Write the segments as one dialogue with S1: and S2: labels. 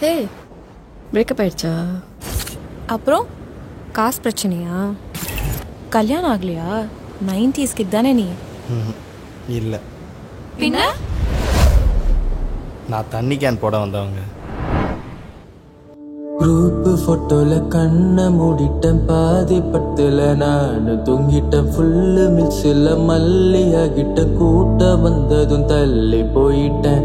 S1: ஹே, breakup ஆயிடுச்சா?
S2: அப்புறம் காசு பிரச்சனையா? கல்யாணம் ஆகலையா? 90s கிட் தானே நீ?
S3: இல்லை,
S2: பின்ன
S3: நான் தண்ணி கேன் போட வந்தவங்க.
S4: குரூப் போட்டோல கண்ணை மூடிட்டேன், பாதி பட்டுல நானு தூங்கிட்டேன், ஃபுல்லு மில்ஸில் மல்லியாகிட்ட கூட்ட வந்ததும் தள்ளி போயிட்டேன்.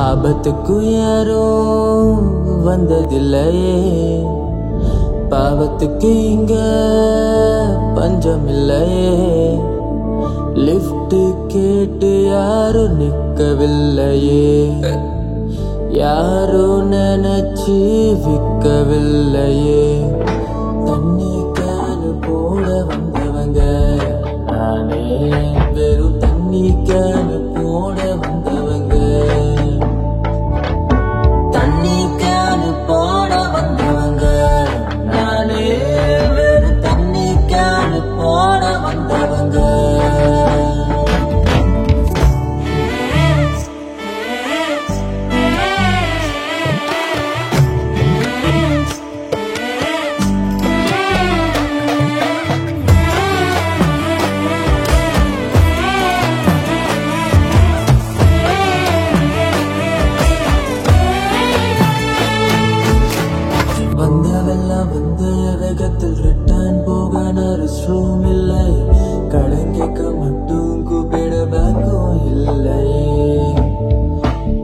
S4: ஆபத்துக்கு யாரும் வந்ததில்லையே, பாவத்துக்கு இங்க பஞ்சம் இல்லையே. லிஃப்ட் கேட்டு யாரும் நிற்கவில்லையே, யாரோ நினைச்சு விற்கவில்லையே. தண்ணி கேனு போட வந்தவங்க நானே, வெறும் தண்ணி கேனு போட வந்தவங்க. தண்ணி கேனு போட வந்தவங்க நானே, வெறும் தண்ணி கேனு போட வந்தவங்க. வந்தவெல்லாம் வந்த வேகத்தில் ரிட்டர்ன் போக ரெஸ்ட் ரூம் இல்லை, கடன் கேட்க மட்டும் கூப்பிட பேங்கும் இல்லையே.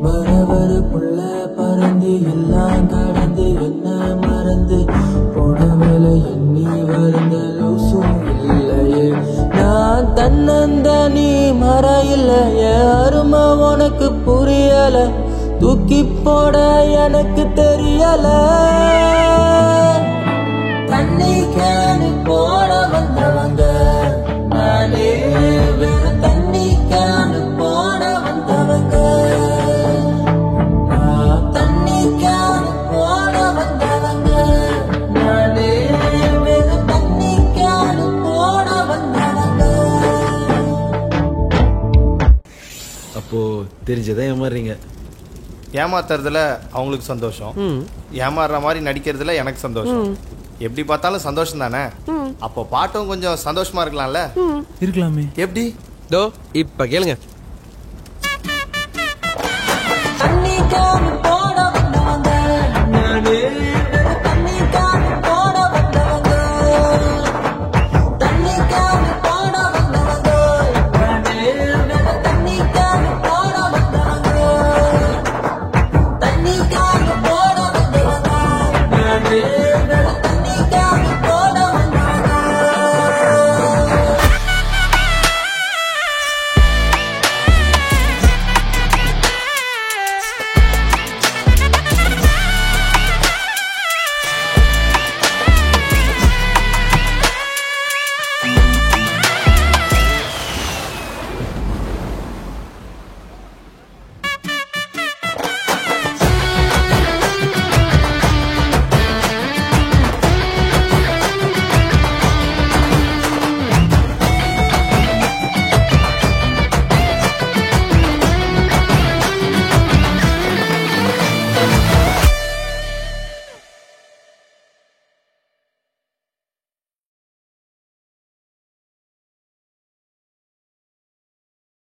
S4: வர புள்ள பறந்து எல்லாம் கடந்து என்ன மறந்து போன வேலை எண்ணி வருந்த லூசும் இல்லையே. நான் தன்னந்தனி மர இல்லையே, அருமை உனக்கு புரியல, தூக்கி போட எனக்கு தெரியல. தண்ணி கேனு போட வந்தவங்க நானே, வெறும் தண்ணி கேனு போட வந்தவங்க. தண்ணி கேனு போட வந்தவங்க நானே, வெறும் தண்ணி கேனு போட வந்தவங்க.
S5: அப்போ தெரிஞ்சதான் ஏமாறுறீங்க.
S3: ஏமாத்துறதுல அவங்களுக்கு சந்தோஷம், ஏமாறுற மாதிரி நடிக்கிறதுல எனக்கு சந்தோஷம். எப்படி பார்த்தாலும் சந்தோஷம் தானே. அப்போ பாட்டும் கொஞ்சம் சந்தோஷமா இருக்கலாம்ல.
S5: இருக்கலாமே.
S3: எப்படி?
S6: தோ இப்ப கேளுங்க.